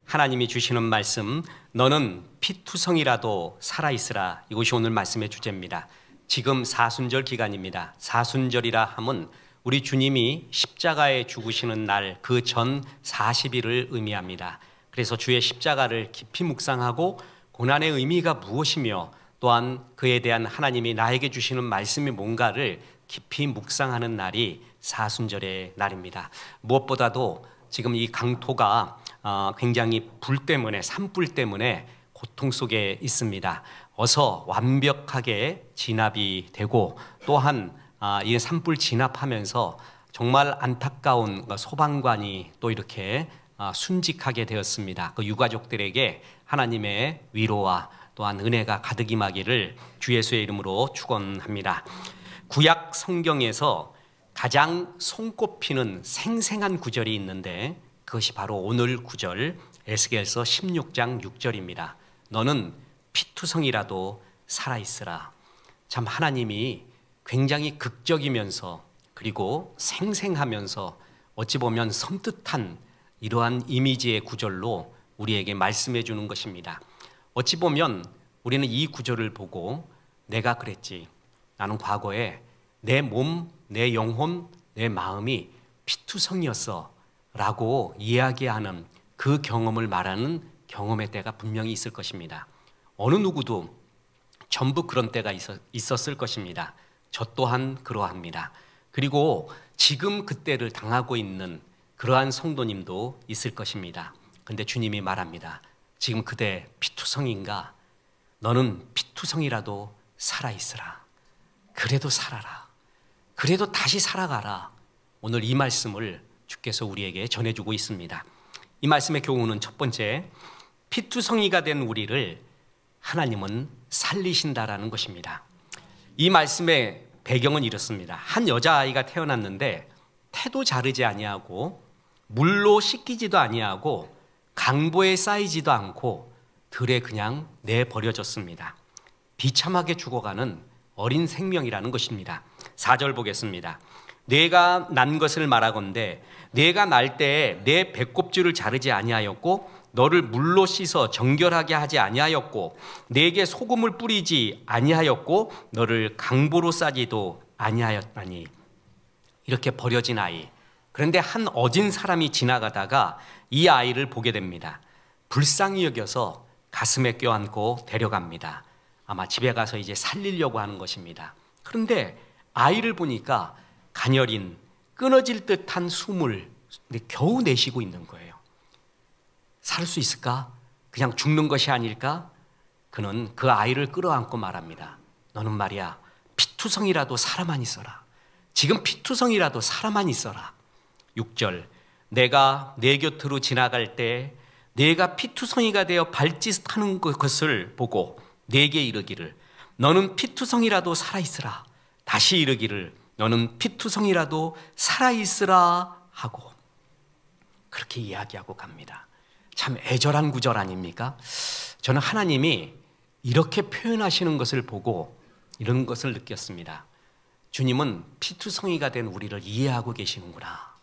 하나님이 주시는 말씀, 너는 피투성이라도 살아있으라. 이것이 오늘 말씀의 주제입니다. 지금 사순절 기간입니다. 사순절이라 함은 우리 주님이 십자가에 죽으시는 날 그 전 40일을 의미합니다. 그래서 주의 십자가를 깊이 묵상하고 고난의 의미가 무엇이며 또한 그에 대한 하나님이 나에게 주시는 말씀이 뭔가를 깊이 묵상하는 날이 사순절의 날입니다. 무엇보다도 지금 이 강토가 굉장히 불 때문에, 산불 때문에 고통 속에 있습니다. 어서 완벽하게 진압이 되고 또한 이 산불 진압하면서 정말 안타까운 소방관이 또 이렇게 순직하게 되었습니다. 그 유가족들에게 하나님의 위로와 또한 은혜가 가득 임하기를 주 예수의 이름으로 축원합니다. 구약 성경에서 가장 손꼽히는 생생한 구절이 있는데 그것이 바로 오늘 구절 에스겔서 16장 6절입니다. 너는 피투성이라도 살아있으라. 참 하나님이 굉장히 극적이면서 그리고 생생하면서 어찌 보면 섬뜩한 이러한 이미지의 구절로 우리에게 말씀해 주는 것입니다. 어찌 보면 우리는 이 구절을 보고 내가 그랬지. 나는 과거에 내 몸, 내 영혼, 내 마음이 피투성이었어 라고 이야기하는 그 경험을 말하는 경험의 때가 분명히 있을 것입니다. 어느 누구도 전부 그런 때가 있었을 것입니다. 저 또한 그러합니다. 그리고 지금 그때를 당하고 있는 그러한 성도님도 있을 것입니다. 근데 주님이 말합니다. 지금 그대 피투성인가? 너는 피투성이라도 살아있으라. 그래도 살아라. 그래도 다시 살아가라. 오늘 이 말씀을 주께서 우리에게 전해주고 있습니다. 이 말씀의 교훈은 첫 번째, 피투성이가 된 우리를 하나님은 살리신다라는 것입니다. 이 말씀의 배경은 이렇습니다. 한 여자아이가 태어났는데 태도 자르지 아니하고 물로 씻기지도 아니하고 강보에 쌓이지도 않고 들에 그냥 내버려졌습니다. 비참하게 죽어가는 어린 생명이라는 것입니다. 4절 보겠습니다. 내가 난 것을 말하건대 내가 날 때에 내 배꼽줄을 자르지 아니하였고 너를 물로 씻어 정결하게 하지 아니하였고 내게 소금을 뿌리지 아니하였고 너를 강보로 싸지도 아니하였다니. 이렇게 버려진 아이. 그런데 한 어진 사람이 지나가다가 이 아이를 보게 됩니다. 불쌍히 여겨서 가슴에 껴안고 데려갑니다. 아마 집에 가서 이제 살리려고 하는 것입니다. 그런데 아이를 보니까 가녀린 끊어질 듯한 숨을 겨우 내쉬고 있는 거예요. 살 수 있을까? 그냥 죽는 것이 아닐까? 그는 그 아이를 끌어안고 말합니다. 너는 말이야 피투성이라도 살아만 있어라. 지금 피투성이라도 살아만 있어라. 6절 내가 내 곁으로 지나갈 때 내가 피투성이가 되어 발짓하는 것을 보고 내게 이르기를 너는 피투성이라도 살아있으라. 다시 이르기를 너는 피투성이라도 살아있으라 하고 그렇게 이야기하고 갑니다. 참 애절한 구절 아닙니까? 저는 하나님이 이렇게 표현하시는 것을 보고 이런 것을 느꼈습니다. 주님은 피투성이가 된 우리를 이해하고 계시는구나.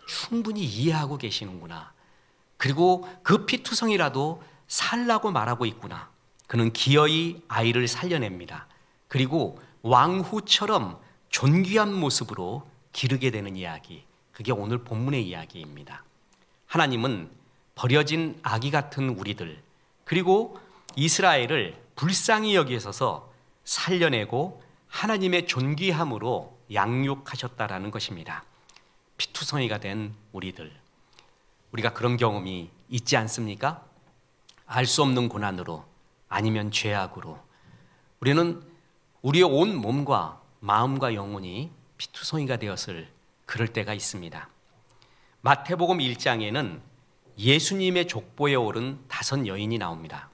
충분히 이해하고 계시는구나. 그리고 그 피투성이라도 살라고 말하고 있구나. 그는 기어이 아이를 살려냅니다. 그리고 왕후처럼 존귀한 모습으로 기르게 되는 이야기. 그게 오늘 본문의 이야기입니다. 하나님은 버려진 아기 같은 우리들 그리고 이스라엘을 불쌍히 여기셔서 살려내고 하나님의 존귀함으로 양육하셨다라는 것입니다. 피투성이가 된 우리들, 우리가 그런 경험이 있지 않습니까? 알 수 없는 고난으로 아니면 죄악으로 우리는 우리의 온 몸과 마음과 영혼이 피투성이가 되었을 그럴 때가 있습니다. 마태복음 1장에는 예수님의 족보에 오른 5 여인이 나옵니다.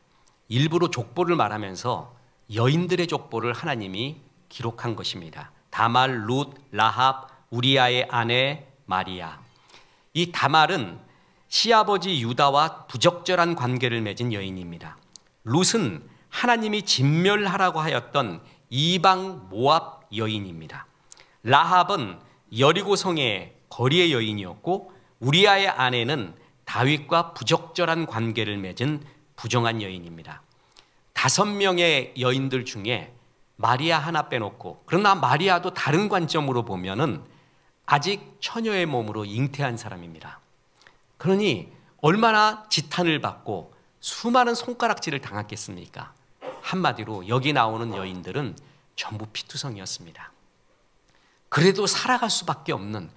일부러 족보를 말하면서 여인들의 족보를 하나님이 기록한 것입니다. 다말, 룻, 라합, 우리아의 아내 마리아. 이 다말은 시아버지 유다와 부적절한 관계를 맺은 여인입니다. 룻은 하나님이 진멸하라고 하였던 이방 모압 여인입니다. 라합은 여리고성의 거리의 여인이었고 우리아의 아내는 다윗과 부적절한 관계를 맺은 부정한 여인입니다. 5명의 여인들 중에 마리아 하나 빼놓고, 그러나 마리아도 다른 관점으로 보면은 아직 처녀의 몸으로 잉태한 사람입니다. 그러니 얼마나 지탄을 받고 수많은 손가락질을 당했겠습니까? 한마디로 여기 나오는 여인들은 전부 피투성이었습니다. 그래도 살아갈 수밖에 없는,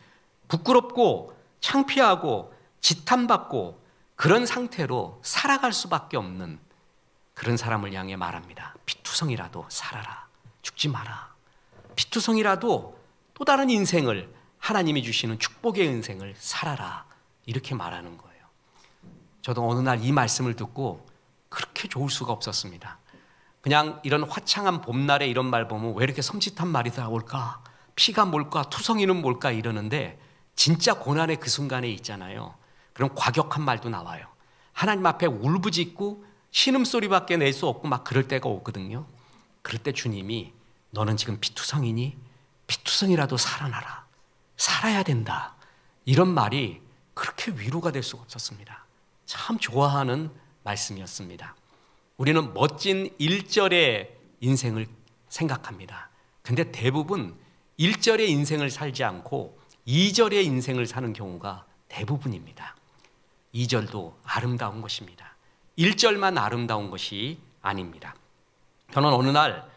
부끄럽고 창피하고 지탄받고 그런 상태로 살아갈 수밖에 없는 그런 사람을 향해 말합니다. 피투성이라도 살아라. 죽지 마라. 피투성이라도 또 다른 인생을, 하나님이 주시는 축복의 인생을 살아라. 이렇게 말하는 거예요. 저도 어느 날 이 말씀을 듣고 그렇게 좋을 수가 없었습니다. 그냥 이런 화창한 봄날에 이런 말 보면 왜 이렇게 섬찟한 말이 나올까? 피가 뭘까? 투성이는 뭘까? 이러는데 진짜 고난의 그 순간에 있잖아요. 그런 과격한 말도 나와요. 하나님 앞에 울부짖고 신음소리밖에 낼 수 없고 막 그럴 때가 오거든요. 그럴 때 주님이 너는 지금 피투성이니? 피투성이라도 살아나라. 살아야 된다. 이런 말이 그렇게 위로가 될 수가 없었습니다. 참 좋아하는 말씀이었습니다. 우리는 멋진 1절의 인생을 생각합니다. 근데 대부분 1절의 인생을 살지 않고 2절의 인생을 사는 경우가 대부분입니다. 2절도 아름다운 것입니다. 1절만 아름다운 것이 아닙니다. 저는 어느 날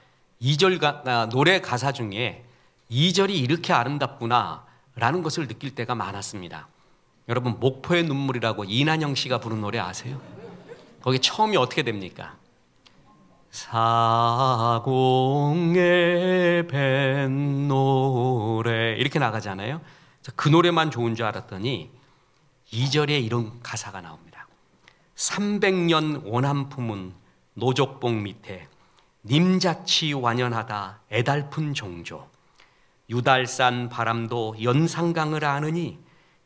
2절 노래 가사 중에 2절이 이렇게 아름답구나 라는 것을 느낄 때가 많았습니다. 여러분, 목포의 눈물이라고 이난영 씨가 부른 노래 아세요? 거기 처음이 어떻게 됩니까? 사공의 뱃노래 이렇게 나가잖아요. 그 노래만 좋은 줄 알았더니 2절에 이런 가사가 나옵니다. 300년 원한 품은 노족봉 밑에 님자치 완연하다 애달픈 종조 유달산 바람도 연산강을 아느니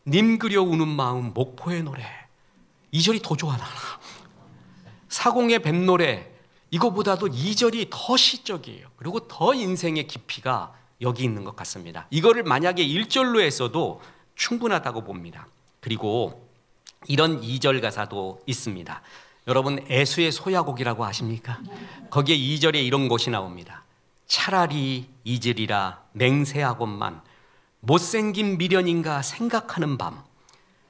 님 그려 우는 마음 목포의 노래. 2절이 더 좋아 나는. 사공의 뱃노래 이거보다도 2절이 더 시적이에요. 그리고 더 인생의 깊이가 여기 있는 것 같습니다. 이거를 만약에 1절로 했어도 충분하다고 봅니다. 그리고 이런 2절 가사도 있습니다. 여러분 애수의 소야곡이라고 아십니까? 거기에 2절에 이런 것이 나옵니다. 차라리 잊으리라 맹세하건만 못생긴 미련인가 생각하는 밤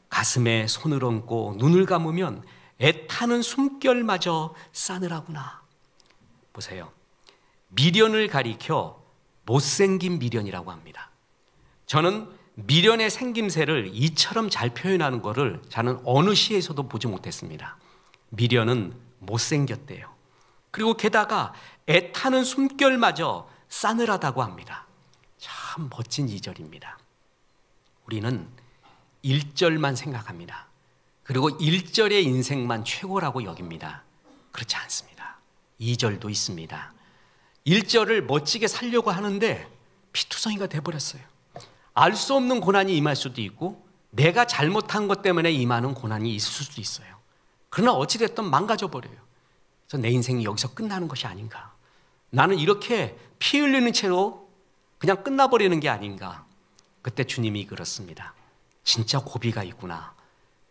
가슴에 손을 얹고 눈을 감으면 애타는 숨결마저 싸늘하구나. 보세요. 미련을 가리켜 못생긴 미련이라고 합니다. 저는 미련의 생김새를 이처럼 잘 표현하는 것을 저는 어느 시에서도 보지 못했습니다. 미련은 못생겼대요. 그리고 게다가 애타는 숨결마저 싸늘하다고 합니다. 참 멋진 2절입니다. 우리는 1절만 생각합니다. 그리고 1절의 인생만 최고라고 여깁니다. 그렇지 않습니다. 2절도 있습니다. 1절을 멋지게 살려고 하는데 피투성이가 돼버렸어요. 알 수 없는 고난이 임할 수도 있고 내가 잘못한 것 때문에 임하는 고난이 있을 수도 있어요. 그러나 어찌됐든 망가져버려요. 그래서 내 인생이 여기서 끝나는 것이 아닌가. 나는 이렇게 피 흘리는 채로 그냥 끝나버리는 게 아닌가. 그때 주님이 그렇습니다. 진짜 고비가 있구나.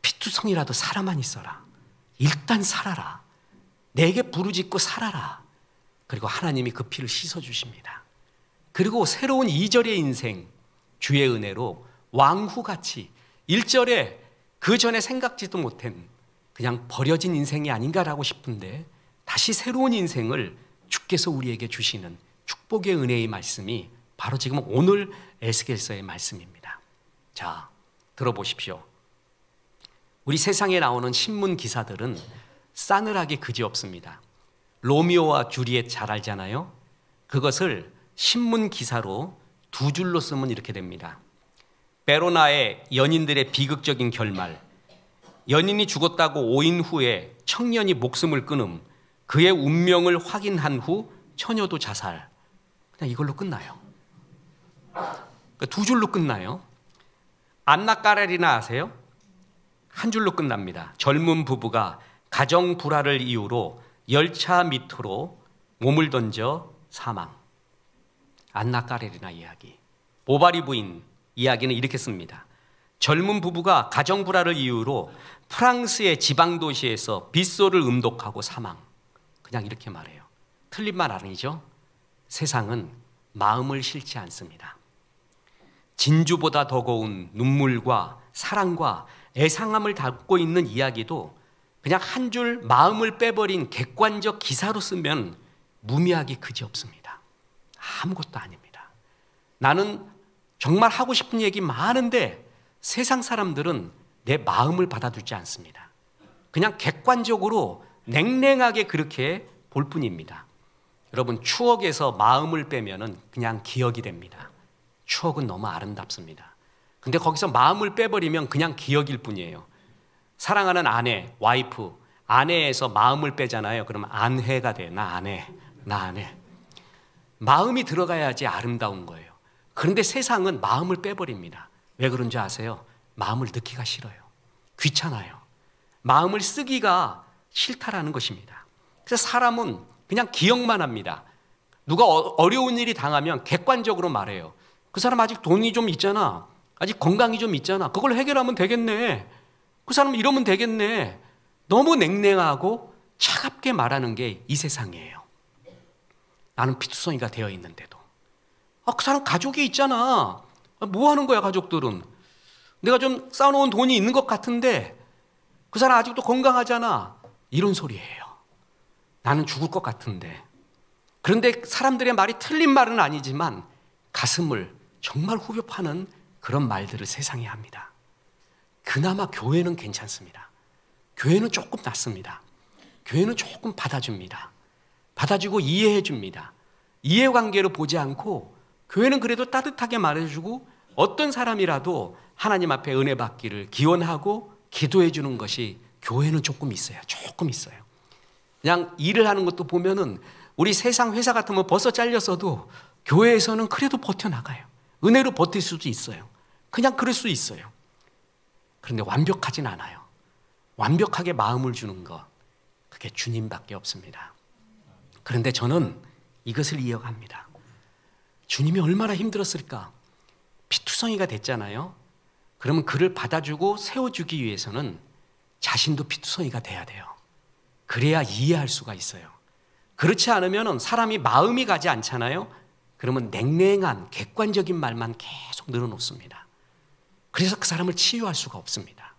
피투성이라도 살아만 있어라. 일단 살아라. 내게 부르짖고 살아라. 그리고 하나님이 그 피를 씻어주십니다. 그리고 새로운 2절의 인생, 주의 은혜로 왕후같이 1절에 그 전에 생각지도 못한 그냥 버려진 인생이 아닌가라고 싶은데 다시 새로운 인생을 주께서 우리에게 주시는 축복의 은혜의 말씀이 바로 지금 오늘 에스겔서의 말씀입니다. 자, 들어보십시오. 우리 세상에 나오는 신문 기사들은 싸늘하게 그지없습니다. 로미오와 주리엣 잘 알잖아요. 그것을 신문 기사로 2줄로 쓰면 이렇게 됩니다. 베로나의 연인들의 비극적인 결말. 연인이 죽었다고 5인 후에 청년이 목숨을 끊음. 그의 운명을 확인한 후 처녀도 자살. 그냥 이걸로 끝나요. 2줄로 끝나요. 안나 까레리나 아세요? 한 줄로 끝납니다. 젊은 부부가 가정 불화를 이유로 열차 밑으로 몸을 던져 사망. 안나 까레리나 이야기. 보바리 부인 이야기는 이렇게 씁니다. 젊은 부부가 가정불화를 이유로 프랑스의 지방 도시에서 빗소를 음독하고 사망. 그냥 이렇게 말해요. 틀린 말 아니죠? 세상은 마음을 싫지 않습니다. 진주보다 더 고운 눈물과 사랑과 애상함을 담고 있는 이야기도 그냥 한 줄 마음을 빼버린 객관적 기사로 쓰면 무미하기 그지없습니다. 아무것도 아닙니다. 나는 정말 하고 싶은 얘기 많은데 세상 사람들은 내 마음을 받아주지 않습니다. 그냥 객관적으로 냉랭하게 그렇게 볼 뿐입니다. 여러분, 추억에서 마음을 빼면은 그냥 기억이 됩니다. 추억은 너무 아름답습니다. 근데 거기서 마음을 빼버리면 그냥 기억일 뿐이에요. 사랑하는 아내, 와이프, 아내에서 마음을 빼잖아요. 그러면 안해가 돼. 나 아내. 마음이 들어가야지 아름다운 거예요. 그런데 세상은 마음을 빼버립니다. 왜 그런지 아세요? 마음을 넣기가 싫어요. 귀찮아요. 마음을 쓰기가 싫다라는 것입니다. 그래서 사람은 그냥 기억만 합니다. 누가 어려운 일이 당하면 객관적으로 말해요. 그 사람 아직 돈이 좀 있잖아. 아직 건강이 좀 있잖아. 그걸 해결하면 되겠네. 그 사람 이러면 되겠네. 너무 냉랭하고 차갑게 말하는 게 이 세상이에요. 나는 피투성이가 되어 있는데도. 그 사람 가족이 있잖아. 뭐 하는 거야, 가족들은. 내가 좀 쌓아놓은 돈이 있는 것 같은데 그 사람 아직도 건강하잖아. 이런 소리예요. 나는 죽을 것 같은데. 그런데 사람들의 말이 틀린 말은 아니지만 가슴을 정말 후벼 파는 그런 말들을 세상에 합니다. 그나마 교회는 괜찮습니다. 교회는 조금 낫습니다. 교회는 조금 받아줍니다. 받아주고 이해해 줍니다. 이해관계로 보지 않고 교회는 그래도 따뜻하게 말해주고 어떤 사람이라도 하나님 앞에 은혜 받기를 기원하고 기도해 주는 것이 교회는 조금 있어요. 조금 있어요. 그냥 일을 하는 것도 보면은 우리 세상 회사 같으면 벌써 잘렸어도 교회에서는 그래도 버텨나가요. 은혜로 버틸 수도 있어요. 그냥 그럴 수 있어요. 그런데 완벽하진 않아요. 완벽하게 마음을 주는 것, 그게 주님밖에 없습니다. 그런데 저는 이것을 이어갑니다. 주님이 얼마나 힘들었을까? 피투성이가 됐잖아요. 그러면 그를 받아주고 세워주기 위해서는 자신도 피투성이가 돼야 돼요. 그래야 이해할 수가 있어요. 그렇지 않으면 사람이 마음이 가지 않잖아요. 그러면 냉랭한 객관적인 말만 계속 늘어놓습니다. 그래서 그 사람을 치유할 수가 없습니다.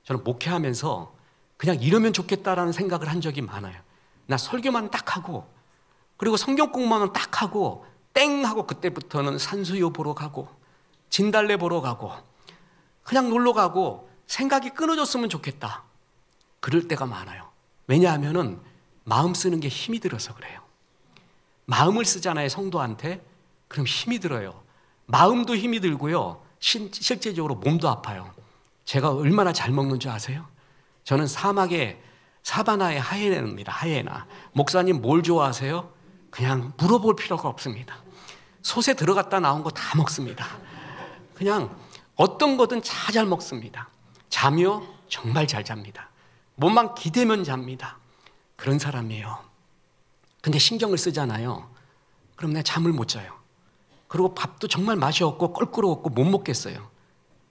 저는 목회하면서 그냥 이러면 좋겠다라는 생각을 한 적이 많아요. 나 설교만 딱 하고 그리고 성경 공부만 딱 하고 땡 하고 그때부터는 산수유 보러 가고 진달래 보러 가고 그냥 놀러 가고 생각이 끊어졌으면 좋겠다. 그럴 때가 많아요. 왜냐하면은 마음 쓰는 게 힘이 들어서 그래요. 마음을 쓰잖아요, 성도한테. 그럼 힘이 들어요. 마음도 힘이 들고요. 실제적으로 몸도 아파요. 제가 얼마나 잘 먹는 줄 아세요? 저는 사막의 사바나의 하이에나입니다. 하이에나. 목사님 뭘 좋아하세요? 그냥 물어볼 필요가 없습니다. 솥에 들어갔다 나온 거 다 먹습니다. 그냥 어떤 거든 다 잘 먹습니다. 잠이요? 정말 잘 잡니다. 몸만 기대면 잡니다. 그런 사람이에요. 근데 신경을 쓰잖아요. 그럼 내가 잠을 못 자요. 그리고 밥도 정말 맛이 없고 껄끄러웠고 못 먹겠어요.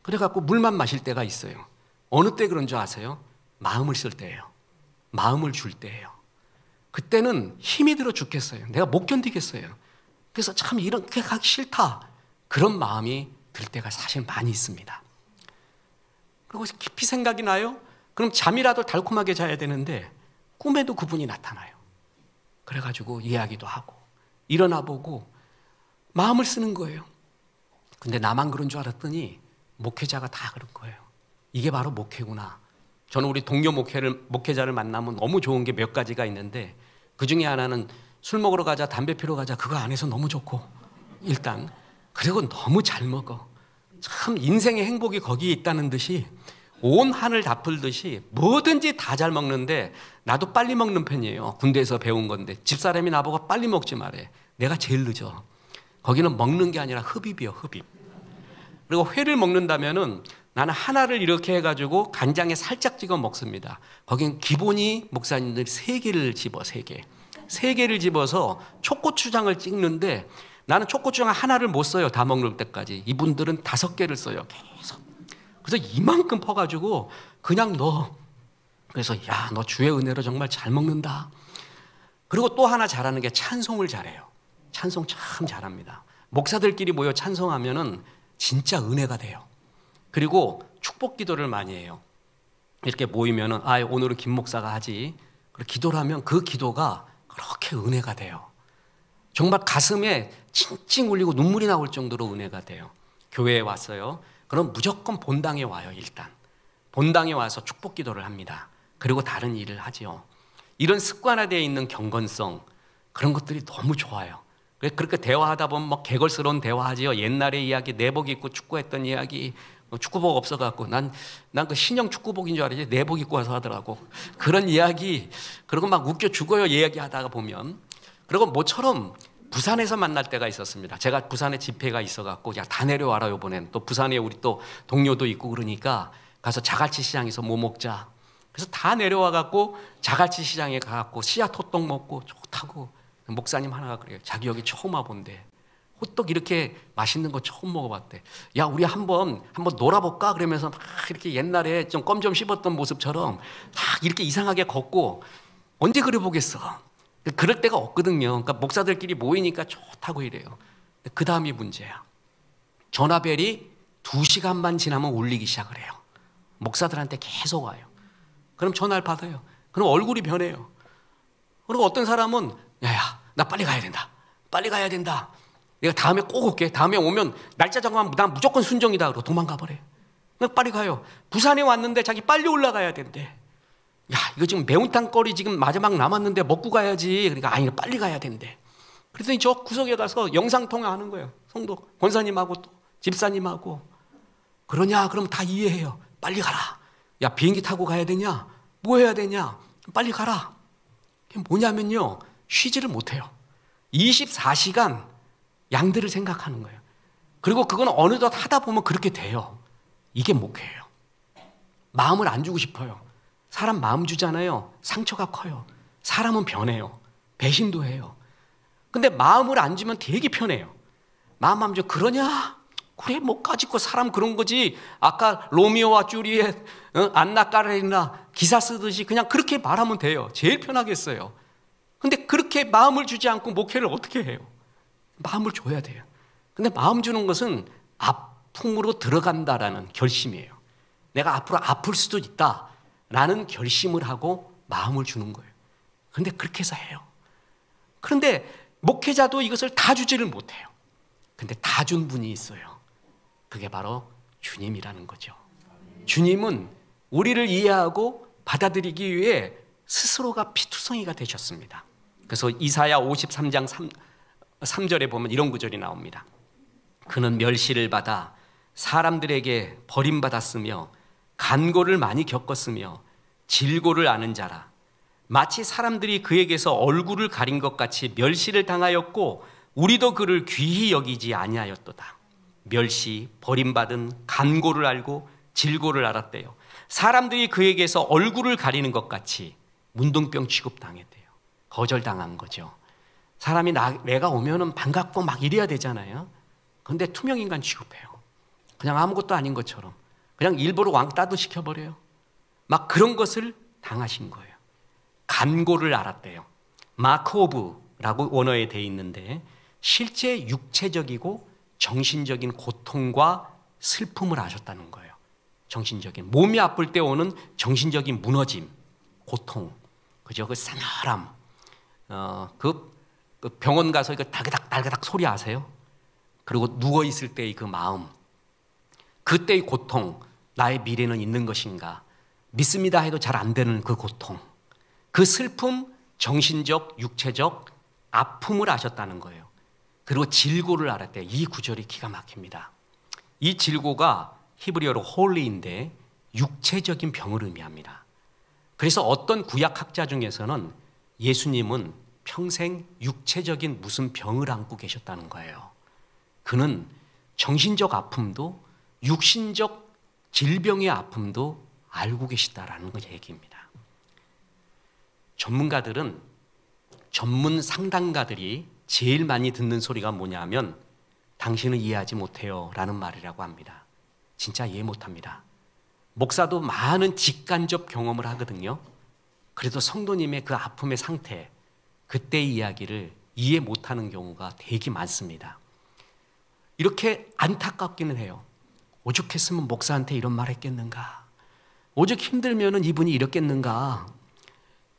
그래갖고 물만 마실 때가 있어요. 어느 때 그런 줄 아세요? 마음을 쓸 때예요. 마음을 줄 때예요. 그때는 힘이 들어 죽겠어요. 내가 못 견디겠어요. 그래서 참 이렇게 가기 싫다. 그런 마음이 들 때가 사실 많이 있습니다. 그리고 깊이 생각이 나요? 그럼 잠이라도 달콤하게 자야 되는데 꿈에도 그분이 나타나요. 그래가지고 이야기도 하고 일어나 보고 마음을 쓰는 거예요. 근데 나만 그런 줄 알았더니 목회자가 다 그런 거예요. 이게 바로 목회구나. 저는 우리 동료 목회자를 만나면 너무 좋은 게 몇 가지가 있는데 그 중에 하나는 술 먹으러 가자, 담배 피러 가자, 그거 안 해서 너무 좋고 일단 그리고 너무 잘 먹어. 참 인생의 행복이 거기에 있다는 듯이 온 하늘 다 풀듯이 뭐든지 다 잘 먹는데 나도 빨리 먹는 편이에요. 군대에서 배운 건데 집사람이 나보고 빨리 먹지 말해. 내가 제일 늦어. 거기는 먹는 게 아니라 흡입이요, 흡입. 그리고 회를 먹는다면은 나는 하나를 이렇게 해가지고 간장에 살짝 찍어 먹습니다. 거긴 기본이 목사님들 3개를 집어, 3개. 3개를 집어서 초고추장을 찍는데 나는 초고추장 하나를 못 써요. 다 먹는 때까지. 이분들은 5개를 써요. 계속. 그래서 이만큼 퍼가지고 그냥 넣어. 그래서 야, 너 주의 은혜로 정말 잘 먹는다. 그리고 또 하나 잘하는 게 찬송을 잘해요. 찬송 참 잘합니다. 목사들끼리 모여 찬송하면은 진짜 은혜가 돼요. 그리고 축복 기도를 많이 해요. 이렇게 모이면은 오늘은 김 목사가 하지. 그리고 기도를 하면 그 기도가 그렇게 은혜가 돼요. 정말 가슴에 찡찡 울리고 눈물이 나올 정도로 은혜가 돼요. 교회에 왔어요. 그럼 무조건 본당에 와요. 일단 본당에 와서 축복 기도를 합니다. 그리고 다른 일을 하지요. 이런 습관화되어 있는 경건성, 그런 것들이 너무 좋아요. 그렇게 대화하다 보면 막 개걸스러운 대화하지요. 옛날의 이야기, 내복 입고 축구했던 이야기, 축구복 없어갖고 난 그 신형 축구복인 줄 알았지 내복 입고 와서 하더라고. 그런 이야기, 그리고 막 웃겨 죽어요. 이야기하다가 보면. 그리고 모처럼 부산에서 만날 때가 있었습니다. 제가 부산에 집회가 있어갖고 야, 다 내려와라 이번엔. 또 부산에 우리 또 동료도 있고 그러니까 가서 자갈치 시장에서 뭐 먹자. 그래서 다 내려와갖고 자갈치 시장에 가갖고 씨앗 호떡 먹고 좋다고. 목사님 하나가 그래요. 자기 여기 처음 와본대. 호떡 이렇게 맛있는 거 처음 먹어봤대. 야, 우리 한번 놀아볼까? 그러면서 막 이렇게 옛날에 좀 껌 좀 씹었던 모습처럼 막 이렇게 이상하게 걷고 언제 그려보겠어. 그럴 때가 없거든요. 그러니까 목사들끼리 모이니까 좋다고 이래요. 그 다음이 문제야. 전화벨이 2시간만 지나면 울리기 시작을 해요. 목사들한테 계속 와요. 그럼 전화를 받아요. 그럼 얼굴이 변해요. 그리고 어떤 사람은 야, 나 빨리 가야 된다. 빨리 가야 된다. 내가 다음에 꼭 올게. 다음에 오면 날짜 정하면 난 무조건 순정이다. 그러고 도망가 버려요. 빨리 가요. 부산에 왔는데 자기 빨리 올라가야 된대. 야, 이거 지금 매운탕 거리 지금 마지막 남았는데 먹고 가야지. 그러니까 아니, 빨리 가야 된대. 그랬더니 저 구석에 가서 영상통화하는 거예요. 성도 권사님하고 또 집사님하고. 그러냐? 그럼 다 이해해요. 빨리 가라. 야, 비행기 타고 가야 되냐? 뭐 해야 되냐? 빨리 가라. 그게 뭐냐면요, 쉬지를 못해요. 24시간 양들을 생각하는 거예요. 그리고 그건 어느덧 하다 보면 그렇게 돼요. 이게 목회예요. 마음을 안 주고 싶어요. 사람 마음 주잖아요. 상처가 커요. 사람은 변해요. 배신도 해요. 근데 마음을 안 주면 되게 편해요. 마음 안 줘. 그러냐? 그래, 뭐 까짓거 사람 그런 거지. 아까 로미오와 주리엣, 안나 까레리나 기사 쓰듯이 그냥 그렇게 말하면 돼요. 제일 편하겠어요. 근데 그렇게 마음을 주지 않고 목회를 어떻게 해요? 마음을 줘야 돼요. 근데 마음 주는 것은 아픔으로 들어간다라는 결심이에요. 내가 앞으로 아플 수도 있다라는 결심을 하고 마음을 주는 거예요. 그런데 그렇게 해서 해요. 그런데 목회자도 이것을 다 주지를 못해요. 근데 다 준 분이 있어요. 그게 바로 주님이라는 거죠. 주님은 우리를 이해하고 받아들이기 위해 스스로가 피투성이가 되셨습니다. 그래서 이사야 53장 3절에 보면 이런 구절이 나옵니다. 그는 멸시를 받아 사람들에게 버림받았으며 간고를 많이 겪었으며 질고를 아는 자라. 마치 사람들이 그에게서 얼굴을 가린 것 같이 멸시를 당하였고 우리도 그를 귀히 여기지 아니하였도다. 멸시, 버림받은 간고를 알고 질고를 알았대요. 사람들이 그에게서 얼굴을 가리는 것 같이 문둥병 취급당했대요. 거절당한 거죠. 사람이 내가 오면은 반갑고 막 이래야 되잖아요. 그런데 투명인간 취급해요. 그냥 아무것도 아닌 것처럼 그냥 일부러 왕따도 시켜버려요. 막 그런 것을 당하신 거예요. 간고를 알았대요. 마크오브라고 원어에 돼 있는데 실제 육체적이고 정신적인 고통과 슬픔을 아셨다는 거예요. 정신적인, 몸이 아플 때 오는 정신적인 무너짐, 고통, 그죠? 그 싸늘함, 그 병원 가서 그 달그닥 소리 아세요? 그리고 누워 있을 때의 그 마음, 그때의 고통, 나의 미래는 있는 것인가? 믿습니다 해도 잘 안 되는 그 고통, 그 슬픔, 정신적, 육체적 아픔을 아셨다는 거예요. 그리고 질고를 알았대요. 이 구절이 기가 막힙니다. 이 질고가 히브리어로 홀리인데 육체적인 병을 의미합니다. 그래서 어떤 구약학자 중에서는 예수님은 평생 육체적인 무슨 병을 안고 계셨다는 거예요. 그는 정신적 아픔도 육신적 질병의 아픔도 알고 계시다라는 거 얘기입니다. 전문가들은, 전문 상담가들이 제일 많이 듣는 소리가 뭐냐면 당신은 이해하지 못해요 라는 말이라고 합니다. 진짜 이해 못합니다. 목사도 많은 직간접 경험을 하거든요. 그래도 성도님의 그 아픔의 상태, 그때의 이야기를 이해 못하는 경우가 되게 많습니다. 이렇게 안타깝기는 해요. 오죽했으면 목사한테 이런 말 했겠는가, 오죽 힘들면은 이분이 이랬겠는가,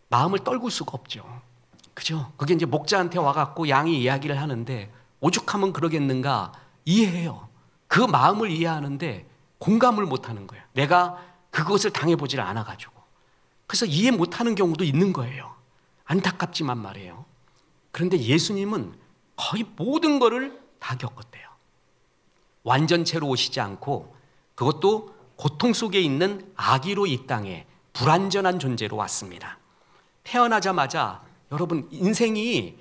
마음을 떨굴 수가 없죠. 그죠? 그게 이제 목자한테 와갖고 양이 이야기를 하는데 오죽하면 그러겠는가 이해해요. 그 마음을 이해하는데 공감을 못하는 거예요. 내가 그것을 당해보질 않아가지고. 그래서 이해 못하는 경우도 있는 거예요. 안타깝지만 말이에요. 그런데 예수님은 거의 모든 것을 다 겪었대요. 완전체로 오시지 않고, 그것도 고통 속에 있는 아기로 이 땅에 불완전한 존재로 왔습니다. 태어나자마자 여러분, 인생이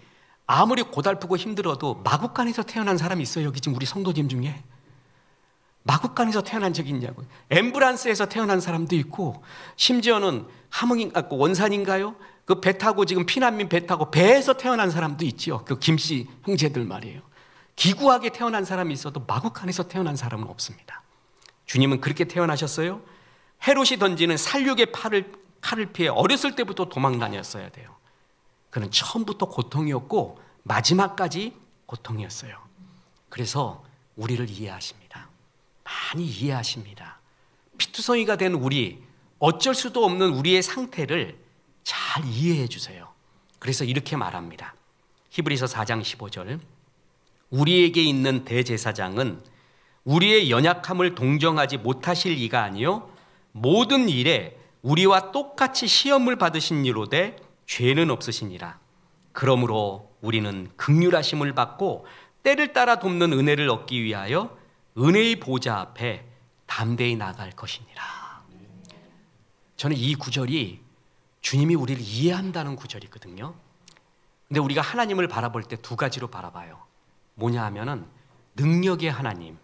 아무리 고달프고 힘들어도 마구간에서 태어난 사람이 있어요. 여기 지금 우리 성도님 중에 마구간에서 태어난 적이 있냐고요. 앰뷸런스에서 태어난 사람도 있고, 심지어는 원산인가요? 그 배 타고 지금 피난민 배 타고 배에서 태어난 사람도 있죠. 그 김씨 형제들 말이에요. 기구하게 태어난 사람이 있어도 마구간에서 태어난 사람은 없습니다. 주님은 그렇게 태어나셨어요. 헤롯이 던지는 살육의 칼을 피해 어렸을 때부터 도망 다녔어야 돼요. 그는 처음부터 고통이었고 마지막까지 고통이었어요. 그래서 우리를 이해하십니다. 많이 이해하십니다. 피투성이가 된 우리, 어쩔 수도 없는 우리의 상태를 잘 이해해 주세요. 그래서 이렇게 말합니다. 히브리서 4장 15절, 우리에게 있는 대제사장은 우리의 연약함을 동정하지 못하실 이가 아니요 모든 일에 우리와 똑같이 시험을 받으신 이로되 죄는 없으시니라. 그러므로 우리는 긍휼하심을 받고 때를 따라 돕는 은혜를 얻기 위하여 은혜의 보좌 앞에 담대히 나갈 것이니라. 저는 이 구절이 주님이 우리를 이해한다는 구절이거든요. 근데 우리가 하나님을 바라볼 때 두 가지로 바라봐요. 뭐냐 하면은 능력의 하나님,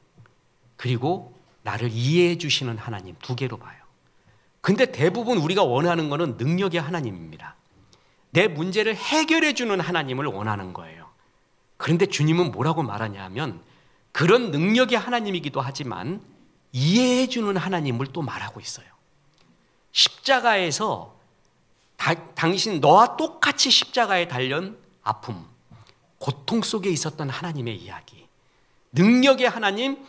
그리고 나를 이해해 주시는 하나님, 두 개로 봐요. 근데 대부분 우리가 원하는 거는 능력의 하나님입니다. 내 문제를 해결해 주는 하나님을 원하는 거예요. 그런데 주님은 뭐라고 말하냐 하면, 그런 능력의 하나님이기도 하지만 이해해 주는 하나님을 또 말하고 있어요. 십자가에서 당신 너와 똑같이 십자가에 달린 아픔, 고통 속에 있었던 하나님의 이야기, 능력의 하나님,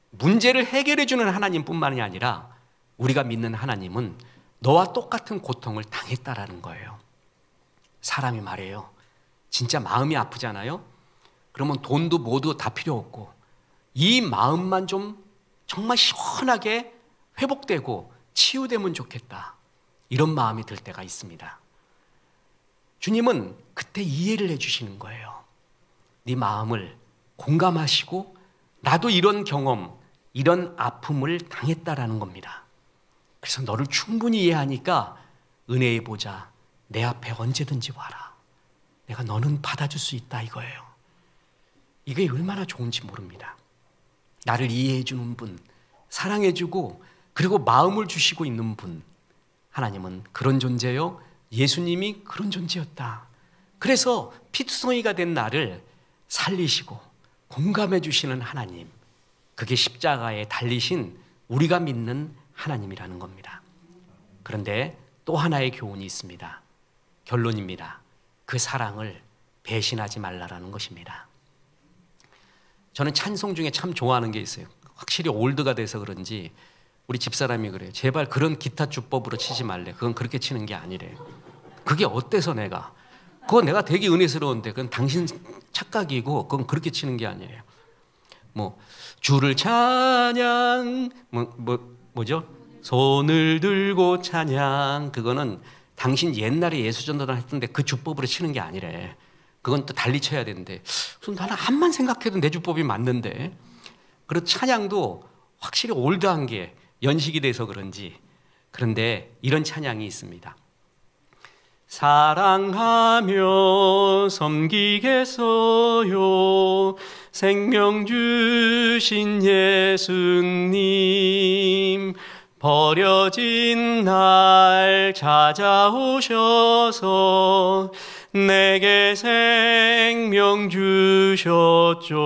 문제를 해결해 주는 하나님뿐만이 아니라 우리가 믿는 하나님은 너와 똑같은 고통을 당했다라는 거예요. 사람이 말해요. 진짜 마음이 아프잖아요. 그러면 돈도 모두 다 필요 없고 이 마음만 좀 정말 시원하게 회복되고 치유되면 좋겠다, 이런 마음이 들 때가 있습니다. 주님은 그때 이해를 해주시는 거예요. 네 마음을 공감하시고 나도 이런 경험, 이런 아픔을 당했다라는 겁니다. 그래서 너를 충분히 이해하니까 은혜의 보좌 내 앞에 언제든지 와라. 내가 너는 받아줄 수 있다, 이거예요. 이게 얼마나 좋은지 모릅니다. 나를 이해해 주는 분, 사랑해주고 그리고 마음을 주시고 있는 분, 하나님은 그런 존재요. 예수님이 그런 존재였다. 그래서 피투성이가 된 나를 살리시고 공감해 주시는 하나님, 그게 십자가에 달리신 우리가 믿는 하나님이라는 겁니다. 그런데 또 하나의 교훈이 있습니다. 결론입니다. 그 사랑을 배신하지 말라라는 것입니다. 저는 찬송 중에 참 좋아하는 게 있어요. 확실히 올드가 돼서 그런지 우리 집사람이 그래요. 제발 그런 기타 주법으로 치지 말래. 그건 그렇게 치는 게 아니래. 그게 어때서 내가? 그건 내가 되게 은혜스러운데 그건 당신 착각이고 그건 그렇게 치는 게 아니래요. 뭐 주를 찬양, 뭐죠? 손을 들고 찬양, 그거는 당신 옛날에 예수전도단 했던데 그 주법으로 치는 게 아니래. 그건 또 달리 쳐야 되는데, 나는 암만 생각해도 내 주법이 맞는데. 그리고 찬양도 확실히 올드한 게 연식이 돼서 그런지, 그런데 이런 찬양이 있습니다. 사랑하며 섬기겠어요 생명 주신 예수님, 버려진 날 찾아오셔서 내게 생명 주셨죠.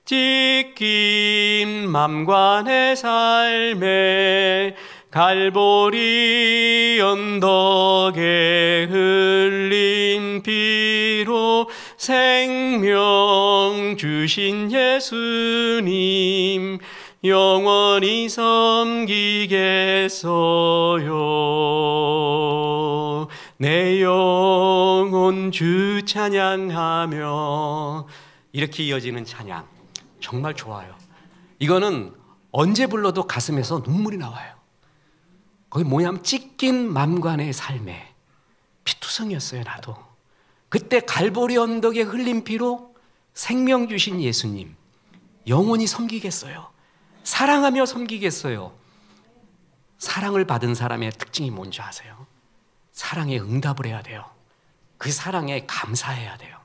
찢긴 맘과 내 삶에 갈보리 언덕에 흘린 피로 생명 주신 예수님 영원히 섬기겠어요. 내 영혼 주 찬양하며. 이렇게 이어지는 찬양 정말 좋아요. 이거는 언제 불러도 가슴에서 눈물이 나와요. 거기 뭐냐면 찢긴 맘과 내 삶에 피투성이었어요. 나도 그때 갈보리 언덕에 흘린 피로 생명 주신 예수님 영원히 섬기겠어요. 사랑하며 섬기겠어요. 사랑을 받은 사람의 특징이 뭔지 아세요? 사랑에 응답을 해야 돼요. 그 사랑에 감사해야 돼요.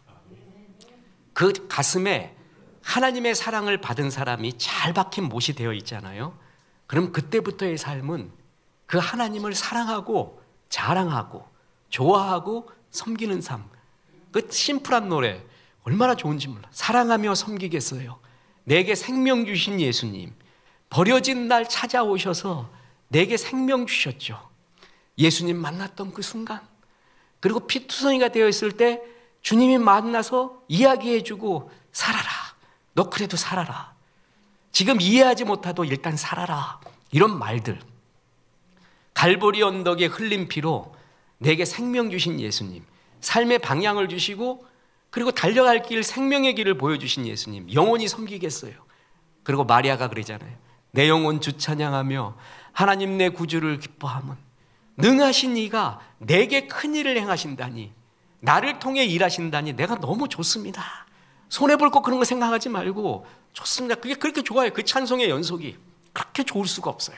그 가슴에 하나님의 사랑을 받은 사람이 잘 박힌 못이 되어 있잖아요. 그럼 그때부터의 삶은 그 하나님을 사랑하고 자랑하고 좋아하고 섬기는 삶. 그 심플한 노래 얼마나 좋은지 몰라. 사랑하며 섬기겠어요. 내게 생명 주신 예수님 버려진 날 찾아오셔서 내게 생명 주셨죠. 예수님 만났던 그 순간, 그리고 피투성이가 되어 있을 때 주님이 만나서 이야기해주고 살아라. 너 그래도 살아라. 지금 이해하지 못하도 일단 살아라. 이런 말들. 갈보리 언덕에 흘린 피로 내게 생명 주신 예수님, 삶의 방향을 주시고 그리고 달려갈 길, 생명의 길을 보여주신 예수님 영원히 섬기겠어요. 그리고 마리아가 그러잖아요. 내 영혼 주 찬양하며 하나님 내 구주를 기뻐함은 능하신 이가 내게 큰 일을 행하신다니, 나를 통해 일하신다니 내가 너무 좋습니다. 손해볼 거 그런 거 생각하지 말고 좋습니다. 그게 그렇게 좋아요. 그 찬송의 연속이 그렇게 좋을 수가 없어요.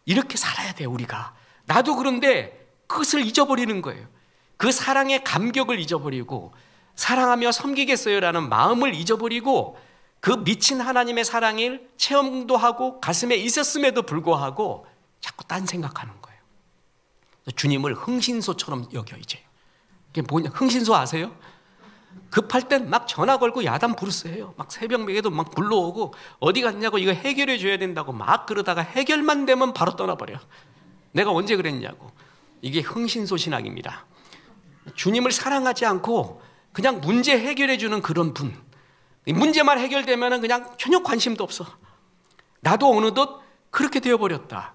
이렇게 살아야 돼요. 우리가. 나도 그런데 그것을 잊어버리는 거예요. 그 사랑의 감격을 잊어버리고 사랑하며 섬기겠어요라는 마음을 잊어버리고 그 미친 하나님의 사랑을 체험도 하고 가슴에 있었음에도 불구하고 자꾸 딴 생각하는 거예요. 주님을 흥신소처럼 여겨. 이제 이게 뭐냐? 흥신소 아세요? 급할 땐 막 전화 걸고 야단 부르스해요. 막 새벽에도 막 불러오고 어디 갔냐고 이거 해결해 줘야 된다고 막 그러다가 해결만 되면 바로 떠나버려. 내가 언제 그랬냐고. 이게 흥신소 신앙입니다. 주님을 사랑하지 않고 그냥 문제 해결해 주는 그런 분. 문제만 해결되면 그냥 전혀 관심도 없어. 나도 어느덧 그렇게 되어버렸다.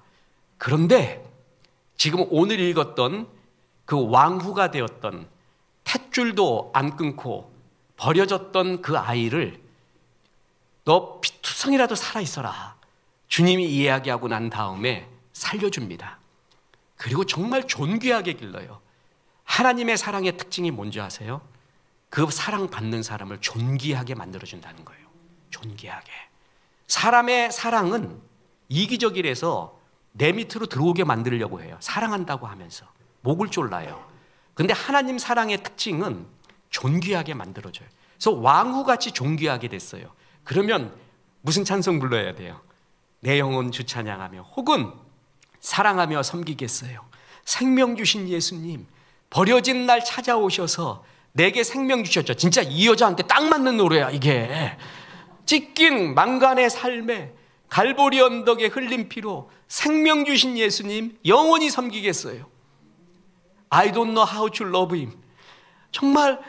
그런데 지금 오늘 읽었던 그 왕후가 되었던, 탯줄도 안 끊고 버려졌던 그 아이를 너 피투성이라도 살아있어라. 주님이 이야기하고 난 다음에 살려줍니다. 그리고 정말 존귀하게 길러요. 하나님의 사랑의 특징이 뭔지 아세요? 그 사랑받는 사람을 존귀하게 만들어준다는 거예요. 존귀하게. 사람의 사랑은 이기적이라서 내 밑으로 들어오게 만들려고 해요. 사랑한다고 하면서 목을 졸라요. 근데 하나님 사랑의 특징은 존귀하게 만들어줘요. 그래서 왕후같이 존귀하게 됐어요. 그러면 무슨 찬송 불러야 돼요? 내 영혼 주 찬양하며, 혹은 사랑하며 섬기겠어요. 생명 주신 예수님 버려진 날 찾아오셔서 내게 생명 주셨죠. 진짜 이 여자한테 딱 맞는 노래야 이게. 찢긴 망간의 삶에 갈보리 언덕에 흘린 피로 생명 주신 예수님 영원히 섬기겠어요. I don't know how to love him. 정말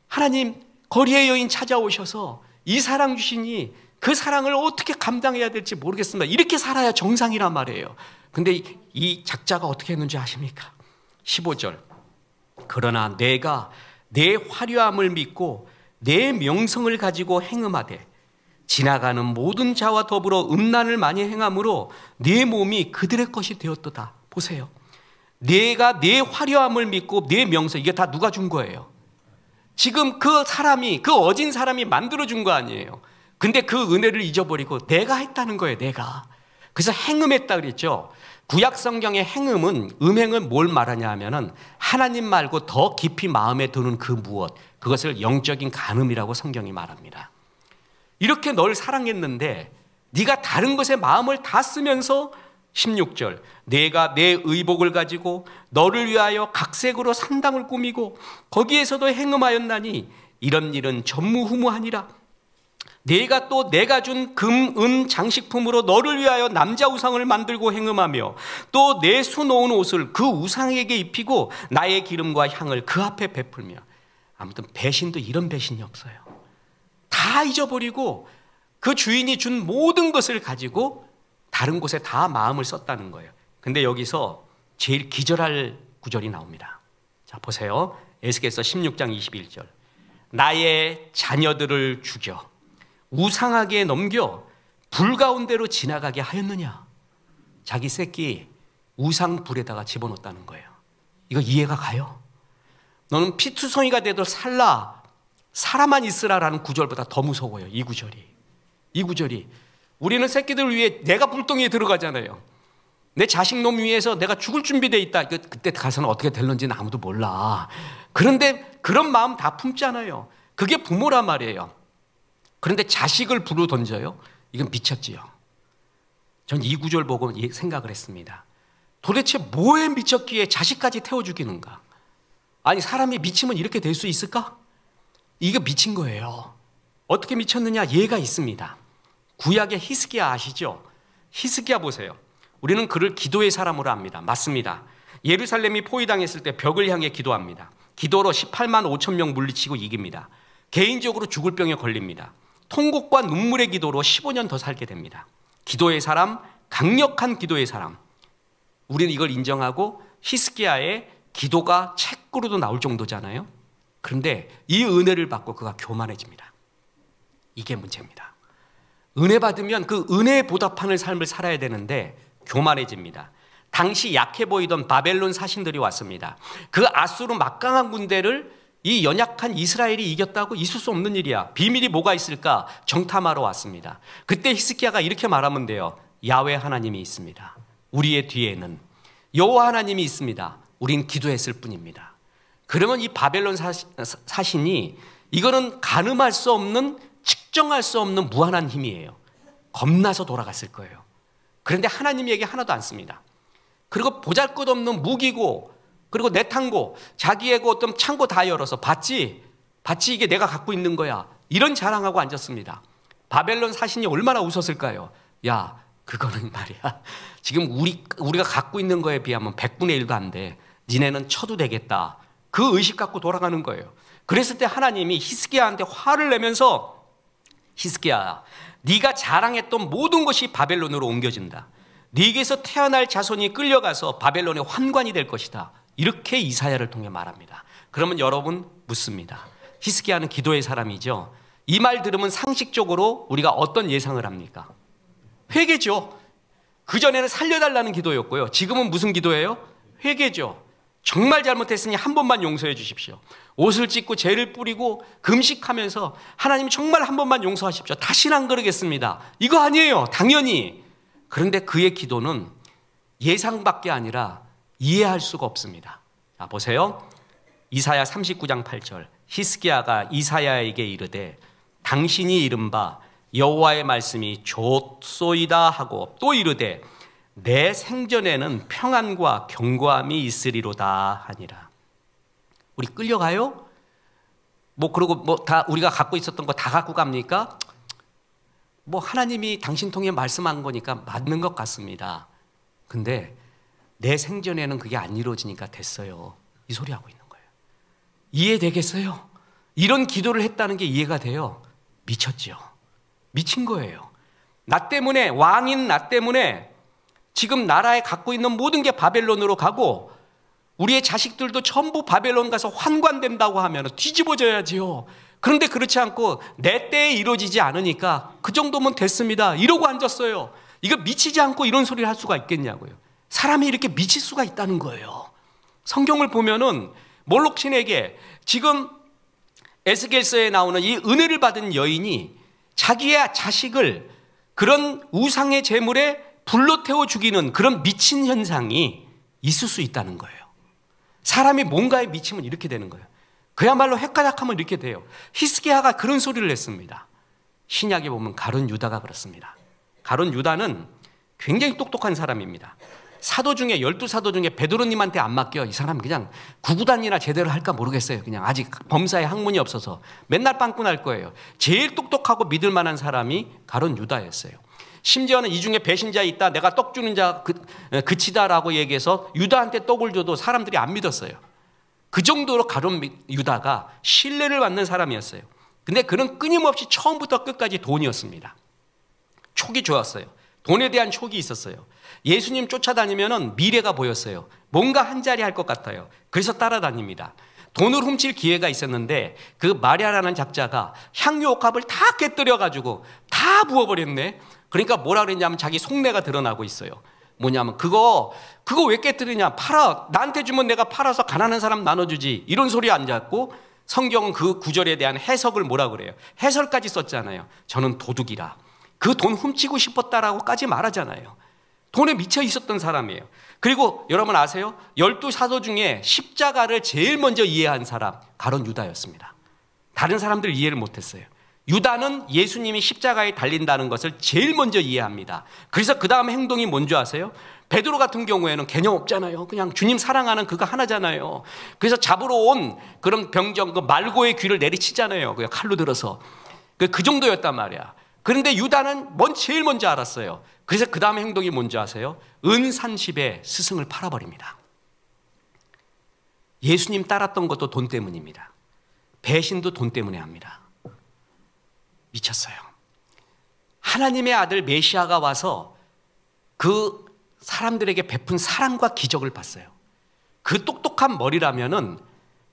하나님 거리의 여인 찾아오셔서 이 사랑 주시니 그 사랑을 어떻게 감당해야 될지 모르겠습니다. 이렇게 살아야 정상이란 말이에요. 근데 이 작자가 어떻게 했는지 아십니까? 15절. 그러나 내가 내 화려함을 믿고 내 명성을 가지고 행음하되 지나가는 모든 자와 더불어 음란을 많이 행함으로 내 몸이 그들의 것이 되었도다. 보세요. 내가 내 화려함을 믿고 내 명성, 이게 다 누가 준 거예요? 지금 그 사람이, 그 어진 사람이 만들어준 거 아니에요. 근데 그 은혜를 잊어버리고 내가 했다는 거예요. 내가. 그래서 행음했다 그랬죠. 구약 성경의 행음은, 음행은 뭘 말하냐 하면은 하나님 말고 더 깊이 마음에 드는 그 무엇, 그것을 영적인 간음이라고 성경이 말합니다. 이렇게 널 사랑했는데 네가 다른 것에 마음을 다 쓰면서 16절, 내가 내 의복을 가지고 너를 위하여 각색으로 산당을 꾸미고 거기에서도 행음하였나니 이런 일은 전무후무하니라. 내가 또 내가 준 금, 은 장식품으로 너를 위하여 남자 우상을 만들고 행음하며 또 내 수 놓은 옷을 그 우상에게 입히고 나의 기름과 향을 그 앞에 베풀며. 아무튼 배신도 이런 배신이 없어요. 다 잊어버리고 그 주인이 준 모든 것을 가지고 다른 곳에 다 마음을 썼다는 거예요. 근데 여기서 제일 기절할 구절이 나옵니다. 자, 보세요. 에스겔서 16장 21절. 나의 자녀들을 죽여 우상하게 넘겨 불 가운데로 지나가게 하였느냐. 자기 새끼 우상 불에다가 집어넣었다는 거예요. 이거 이해가 가요? 너는 피투성이가 되도 살라, 살아만 있으라라는 구절보다 더 무서워요. 이 구절이 우리는 새끼들 위해 내가 불덩이에 들어가잖아요. 내 자식 놈 위해서 내가 죽을 준비되어 있다. 그때 가서는 어떻게 될런지는 아무도 몰라. 그런데 그런 마음 다 품잖아요. 그게 부모란 말이에요. 그런데 자식을 불로 던져요? 이건 미쳤지요. 전 이 구절 보고 생각을 했습니다. 도대체 뭐에 미쳤기에 자식까지 태워 죽이는가? 아니, 사람이 미치면 이렇게 될 수 있을까? 이거 미친 거예요. 어떻게 미쳤느냐? 예가 있습니다. 구약의 히스기야 아시죠? 히스기야 보세요. 우리는 그를 기도의 사람으로 압니다. 맞습니다. 예루살렘이 포위당했을 때 벽을 향해 기도합니다. 기도로 18만 5천 명 물리치고 이깁니다. 개인적으로 죽을 병에 걸립니다. 통곡과 눈물의 기도로 15년 더 살게 됩니다. 기도의 사람, 강력한 기도의 사람. 우리는 이걸 인정하고 히스기야의 기도가 책으로도 나올 정도잖아요. 그런데 이 은혜를 받고 그가 교만해집니다. 이게 문제입니다. 은혜 받으면 그 은혜에 보답하는 삶을 살아야 되는데 교만해집니다. 당시 약해 보이던 바벨론 사신들이 왔습니다. 그 아수르 막강한 군대를 이 연약한 이스라엘이 이겼다고 있을 수 없는 일이야. 비밀이 뭐가 있을까? 정탐하러 왔습니다. 그때 히스기야가 이렇게 말하면 돼요. 야훼 하나님이 있습니다. 우리의 뒤에는 여호와 하나님이 있습니다. 우린 기도했을 뿐입니다. 그러면 이 바벨론 사신이 이거는 가늠할 수 없는, 측정할 수 없는 무한한 힘이에요. 겁나서 돌아갔을 거예요. 그런데 하나님 얘기 하나도 안 씁니다. 그리고 보잘것없는 무기고, 그리고 내탕고, 자기의 그 어떤 창고 다 열어서 봤지 이게 내가 갖고 있는 거야, 이런 자랑하고 앉았습니다. 바벨론 사신이 얼마나 웃었을까요? 야, 그거는 말이야, 지금 우리가 갖고 있는 거에 비하면 100분의 1도 안 돼. 니네는 쳐도 되겠다. 그 의식 갖고 돌아가는 거예요. 그랬을 때 하나님이 히스기야한테 화를 내면서, 히스기야, 네가 자랑했던 모든 것이 바벨론으로 옮겨진다. 네게서 태어날 자손이 끌려가서 바벨론의 환관이 될 것이다. 이렇게 이사야를 통해 말합니다. 그러면 여러분 묻습니다. 히스기야는 기도의 사람이죠. 이 말 들으면 상식적으로 우리가 어떤 예상을 합니까? 회개죠. 그전에는 살려달라는 기도였고요. 지금은 무슨 기도예요? 회개죠. 정말 잘못했으니 한 번만 용서해 주십시오. 옷을 찢고 죄를 뿌리고 금식하면서 하나님 정말 한 번만 용서하십시오. 다시는 안 그러겠습니다. 이거 아니에요. 당연히. 그런데 그의 기도는 예상밖에 아니라 이해할 수가 없습니다. 자, 보세요. 이사야 39장 8절. 히스기야가 이사야에게 이르되 당신이 이른바 여호와의 말씀이 좋소이다 하고 또 이르되 내 생전에는 평안과 견고함이 있으리로다 하니라. 우리 끌려가요? 그리고 다 우리가 갖고 있었던 거 다 갖고 갑니까? 하나님이 당신 통해 말씀한 거니까 맞는 것 같습니다. 근데 내 생전에는 그게 안 이루어지니까 됐어요. 이 소리 하고 있는 거예요. 이해되겠어요? 이런 기도를 했다는 게 이해가 돼요? 미쳤죠. 미친 거예요. 나 때문에, 왕인 나 때문에 지금 나라에 갖고 있는 모든 게 바벨론으로 가고 우리의 자식들도 전부 바벨론 가서 환관된다고 하면 뒤집어져야지요. 그런데 그렇지 않고 내 때에 이루어지지 않으니까 그 정도면 됐습니다. 이러고 앉았어요. 이거 미치지 않고 이런 소리를 할 수가 있겠냐고요. 사람이 이렇게 미칠 수가 있다는 거예요. 성경을 보면은 몰록 신에게 지금 에스겔서에 나오는 이 은혜를 받은 여인이 자기의 자식을 그런 우상의 제물에 불로 태워 죽이는 그런 미친 현상이 있을 수 있다는 거예요. 사람이 뭔가에 미치면 이렇게 되는 거예요. 그야말로 헷가닥하면 이렇게 돼요. 히스기야가 그런 소리를 냈습니다. 신약에 보면 가룟 유다가 그렇습니다. 가룟 유다는 굉장히 똑똑한 사람입니다. 사도 중에 12사도 중에 베드로님한테 안 맡겨. 이 사람 그냥 구구단이나 제대로 할까 모르겠어요. 그냥 아직 범사에 학문이 없어서 맨날 빵꾸 날 거예요. 제일 똑똑하고 믿을 만한 사람이 가룟 유다였어요. 심지어는 이 중에 배신자 있다, 내가 떡 주는 자 그치다라고 얘기해서 유다한테 떡을 줘도 사람들이 안 믿었어요. 그 정도로 가룟 유다가 신뢰를 받는 사람이었어요. 근데 그는 끊임없이 처음부터 끝까지 돈이었습니다. 촉이 좋았어요. 돈에 대한 촉이 있었어요. 예수님 쫓아다니면 미래가 보였어요. 뭔가 한 자리 할 것 같아요. 그래서 따라다닙니다. 돈을 훔칠 기회가 있었는데 그 마리아라는 작자가 향유 옥합을 다 깨뜨려가지고 다 부어버렸네. 그러니까 뭐라 그랬냐면 자기 속내가 드러나고 있어요. 뭐냐면 그거 왜 깨뜨리냐, 팔아, 나한테 주면 내가 팔아서 가난한 사람 나눠주지, 이런 소리 앉았고, 성경은 그 구절에 대한 해석을 뭐라 그래요? 해설까지 썼잖아요. 저는 도둑이라, 그 돈 훔치고 싶었다라고까지 말하잖아요. 돈에 미쳐 있었던 사람이에요. 그리고 여러분 아세요? 12사도 중에 십자가를 제일 먼저 이해한 사람 가룟 유다였습니다. 다른 사람들 이해를 못했어요. 유다는 예수님이 십자가에 달린다는 것을 제일 먼저 이해합니다. 그래서 그 다음 행동이 뭔지 아세요? 베드로 같은 경우에는 개념 없잖아요. 그냥 주님 사랑하는 그거 하나잖아요. 그래서 잡으러 온 그런 병정, 그 말고의 귀를 내리치잖아요. 그냥 칼로 들어서. 그 정도였단 말이야. 그런데 유다는 제일 먼저 알았어요. 그래서 그 다음 행동이 뭔지 아세요? 은 30에 스승을 팔아버립니다. 예수님 따랐던 것도 돈 때문입니다. 배신도 돈 때문에 합니다. 미쳤어요. 하나님의 아들 메시아가 와서 그 사람들에게 베푼 사랑과 기적을 봤어요. 그 똑똑한 머리라면은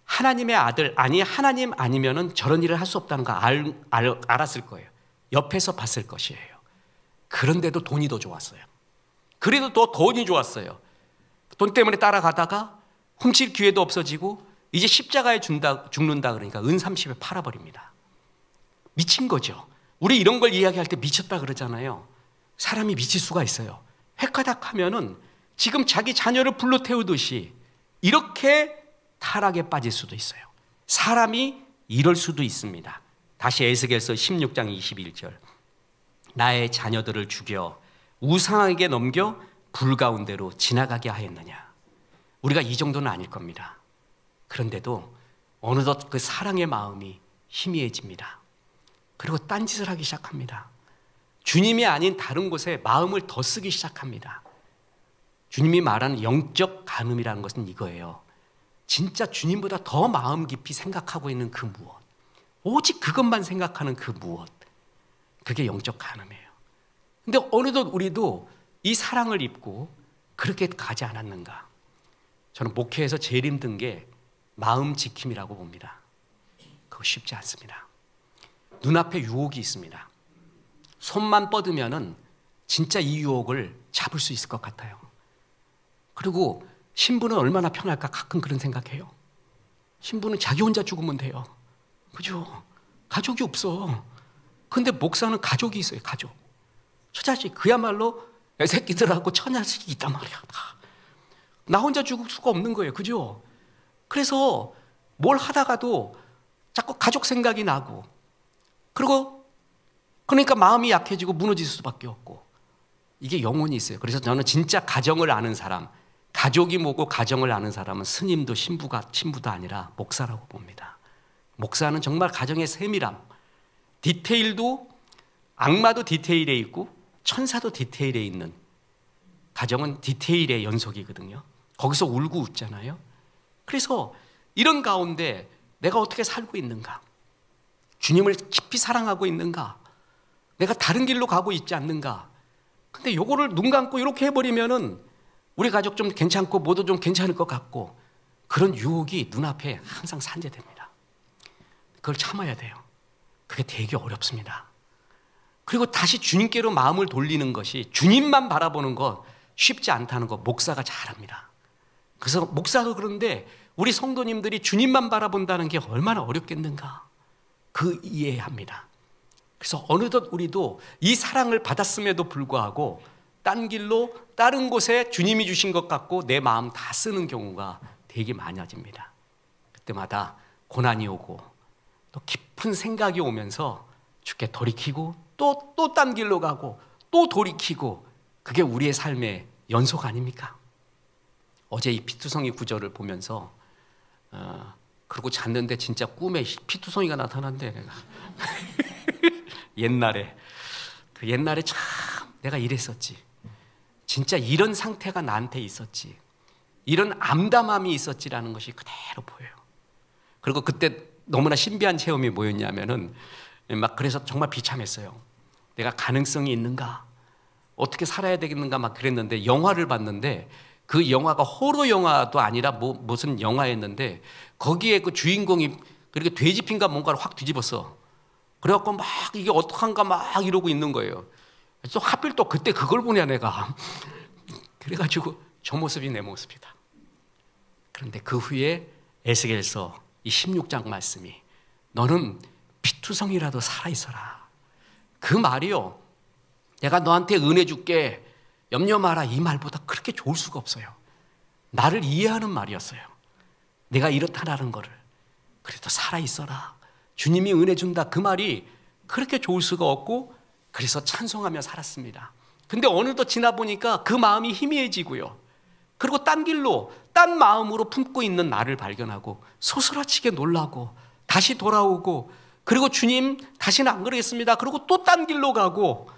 하나님의 아들, 아니 하나님 아니면은 저런 일을 할 수 없다는 거 알았을 거예요. 옆에서 봤을 것이에요. 그런데도 돈이 더 좋았어요. 그래도 더 돈이 좋았어요. 돈 때문에 따라가다가 훔칠 기회도 없어지고 이제 십자가에 죽는다 그러니까 은 30에 팔아버립니다. 미친 거죠. 우리 이런 걸 이야기할 때 미쳤다 그러잖아요. 사람이 미칠 수가 있어요. 획가닥 하면은 지금 자기 자녀를 불러 태우듯이 이렇게 타락에 빠질 수도 있어요. 사람이 이럴 수도 있습니다. 다시 에스겔서 16장 21절. 나의 자녀들을 죽여 우상에게 넘겨 불 가운데로 지나가게 하였느냐. 우리가 이 정도는 아닐 겁니다. 그런데도 어느덧 그 사랑의 마음이 희미해집니다. 그리고 딴짓을 하기 시작합니다. 주님이 아닌 다른 곳에 마음을 더 쓰기 시작합니다. 주님이 말하는 영적 간음이라는 것은 이거예요. 진짜 주님보다 더 마음 깊이 생각하고 있는 그 무엇, 오직 그것만 생각하는 그 무엇, 그게 영적 간음이에요. 근데 어느덧 우리도 이 사랑을 입고 그렇게 가지 않았는가. 저는 목회에서 제일 힘든 게 마음 지킴이라고 봅니다. 그거 쉽지 않습니다. 눈앞에 유혹이 있습니다. 손만 뻗으면은 진짜 이 유혹을 잡을 수 있을 것 같아요. 그리고 신부는 얼마나 편할까 가끔 그런 생각해요. 신부는 자기 혼자 죽으면 돼요. 그죠? 가족이 없어. 근데 목사는 가족이 있어요. 가족. 처자식 그야말로 애새끼들하고 처자식이 있단 말이야. 다. 나 혼자 죽을 수가 없는 거예요. 그죠? 그래서 뭘 하다가도 자꾸 가족 생각이 나고, 그리고 그러니까 마음이 약해지고 무너질 수밖에 없고, 이게 영혼이 있어요. 그래서 저는 진짜 가정을 아는 사람, 가족이 뭐고 가정을 아는 사람은 스님도 신부도 아니라 목사라고 봅니다. 목사는 정말 가정의 세밀함, 디테일도, 악마도 디테일에 있고 천사도 디테일에 있는, 가정은 디테일의 연속이거든요. 거기서 울고 웃잖아요. 그래서 이런 가운데 내가 어떻게 살고 있는가, 주님을 깊이 사랑하고 있는가, 내가 다른 길로 가고 있지 않는가. 근데 요거를 눈 감고 이렇게 해버리면은 우리 가족 좀 괜찮고 모두 좀 괜찮을 것 같고, 그런 유혹이 눈앞에 항상 산재됩니다. 그걸 참아야 돼요. 그게 되게 어렵습니다. 그리고 다시 주님께로 마음을 돌리는 것이, 주님만 바라보는 것 쉽지 않다는 거 목사가 잘 압니다. 그래서 목사도 그런데 우리 성도님들이 주님만 바라본다는 게 얼마나 어렵겠는가, 그 이해합니다. 그래서 어느덧 우리도 이 사랑을 받았음에도 불구하고 딴 길로 다른 곳에 주님이 주신 것 같고 내 마음 다 쓰는 경우가 되게 많아집니다. 그때마다 고난이 오고 또 깊은 생각이 오면서 주께 돌이키고 또 딴 길로 가고 또 돌이키고, 그게 우리의 삶의 연속 아닙니까? 어제 이 피투성이 구절을 보면서 그러고 잤는데 진짜 꿈에 피투성이가 나타난대. 내가 옛날에 참 내가 이랬었지. 진짜 이런 상태가 나한테 있었지. 이런 암담함이 있었지라는 것이 그대로 보여요. 그리고 그때 너무나 신비한 체험이 뭐였냐면은 막 그래서 정말 비참했어요. 내가 가능성이 있는가? 어떻게 살아야 되겠는가? 막 그랬는데 영화를 봤는데 그 영화가 호러 영화도 아니라 무슨 영화였는데 거기에 그 주인공이 그렇게 돼지핀가 뭔가를 확 뒤집었어. 그래갖고 막 이게 어떡한가 막 이러고 있는 거예요. 또 하필 또 그때 그걸 보냐 내가. 그래가지고 저 모습이 내 모습이다. 그런데 그 후에 에스겔서 이 16장 말씀이 너는 피투성이라도 살아있어라. 그 말이요, 내가 너한테 은혜 줄게 염려 마라 이 말보다 그렇게 좋을 수가 없어요. 나를 이해하는 말이었어요. 내가 이렇다라는 거를. 그래도 살아있어라, 주님이 은혜 준다, 그 말이 그렇게 좋을 수가 없고 그래서 찬송하며 살았습니다. 근데 어느덧 지나보니까 그 마음이 희미해지고요, 그리고 딴 길로 딴 마음으로 품고 있는 나를 발견하고 소스라치게 놀라고 다시 돌아오고, 그리고 주님 다시는 안 그러겠습니다, 그리고 또 딴 길로 가고,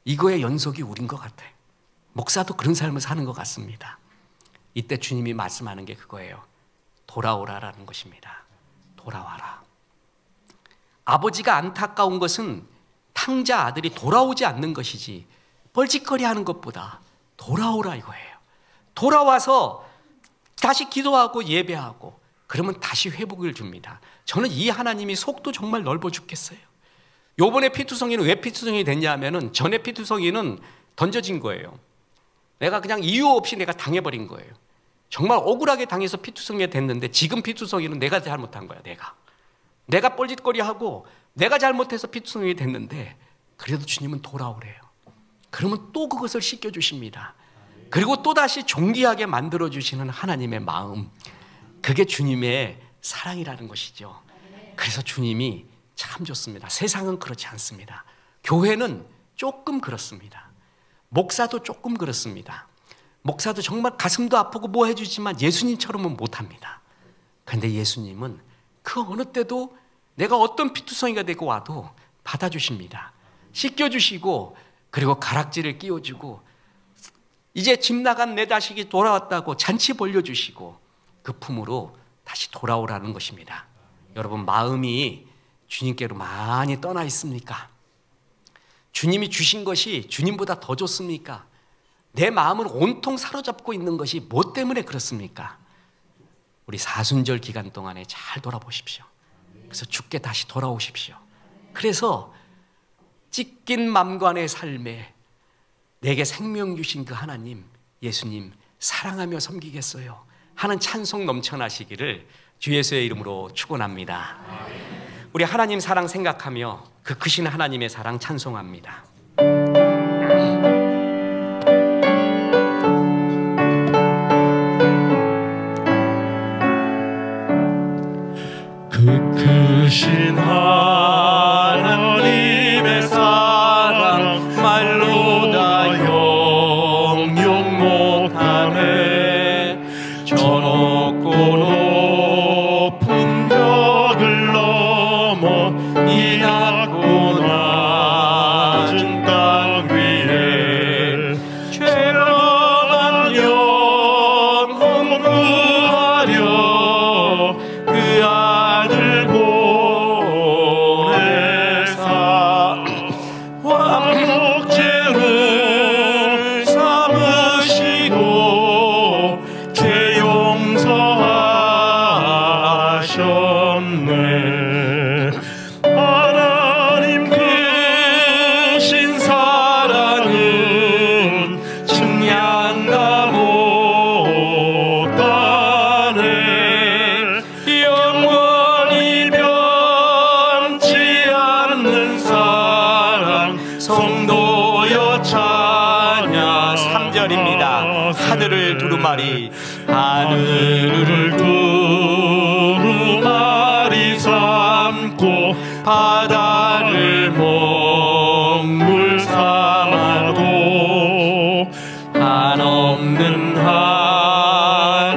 이거의 연속이 우린 것 같아요. 목사도 그런 삶을 사는 것 같습니다. 이때 주님이 말씀하는 게 그거예요. 돌아오라라는 것입니다. 돌아와라. 아버지가 안타까운 것은 탕자 아들이 돌아오지 않는 것이지 뻘짓거리하는 것보다 돌아오라 이거예요. 돌아와서 다시 기도하고 예배하고 그러면 다시 회복을 줍니다. 저는 이 하나님이 속도 정말 넓어 죽겠어요. 요번에 피투성이는 왜 피투성이 됐냐 하면은 전에 피투성이는 던져진 거예요. 내가 그냥 이유 없이 내가 당해버린 거예요. 정말 억울하게 당해서 피투성이가 됐는데 지금 피투성이는 내가 잘못한 거야. 내가 뻘짓거리하고 내가 잘못해서 피투성이 됐는데 그래도 주님은 돌아오래요. 그러면 또 그것을 씻겨주십니다. 그리고 또다시 존귀하게 만들어주시는 하나님의 마음, 그게 주님의 사랑이라는 것이죠. 그래서 주님이 참 좋습니다. 세상은 그렇지 않습니다. 교회는 조금 그렇습니다. 목사도 조금 그렇습니다. 목사도 정말 가슴도 아프고 뭐 해주지만 예수님처럼은 못합니다. 그런데 예수님은 그 어느 때도 내가 어떤 피투성이가 되고 와도 받아주십니다. 씻겨주시고 그리고 가락지를 끼워주고 이제 집 나간 내 자식이 돌아왔다고 잔치 벌려주시고 그 품으로 다시 돌아오라는 것입니다. 여러분, 마음이 주님께로 많이 떠나 있습니까? 주님이 주신 것이 주님보다 더 좋습니까? 내 마음을 온통 사로잡고 있는 것이 뭐 때문에 그렇습니까? 우리 사순절 기간 동안에 잘 돌아보십시오. 그래서 주께 다시 돌아오십시오. 그래서 찢긴 맘관의 삶에 내게 생명 주신 그 하나님, 예수님 사랑하며 섬기겠어요 하는 찬송 넘쳐나시기를 주 예수의 이름으로 축원합니다. 우리 하나님 사랑 생각하며 그 크신 하나님의 사랑 찬송합니다. 그 크신 하나님의 사랑 말로 다 형용 못하네. 저 높고 높은 벽을 넘어 이 낮고 낮은 땅 위에 죄악한 영혼 구하려 그 아들 보내사 완복죄를 삼으시고 죄 용서하셨네. 하나님 크신 사랑은 측량다 못하네. 영원히 변치 않는 사랑 성도여 찬양. 3절입니다. 하늘을 두루마리 하늘을 두루마리 삼고 바다를 먹물 삼아도 한없는 하나님의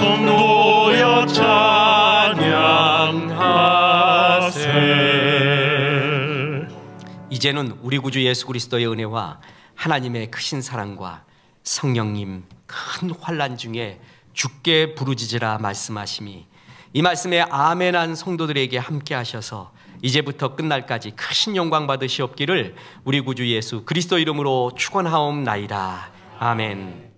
성도여 찬양하세. 이제는 우리 구주 예수 그리스도의 은혜와 하나님의 크신 사랑과 성령님 큰 환난 중에 주께 부르짖으라 말씀하심이 이 말씀에 아멘한 성도들에게 함께 하셔서 이제부터 끝날까지 크신 영광 받으시옵기를 우리 구주 예수 그리스도 이름으로 축원하옵나이다. 아멘.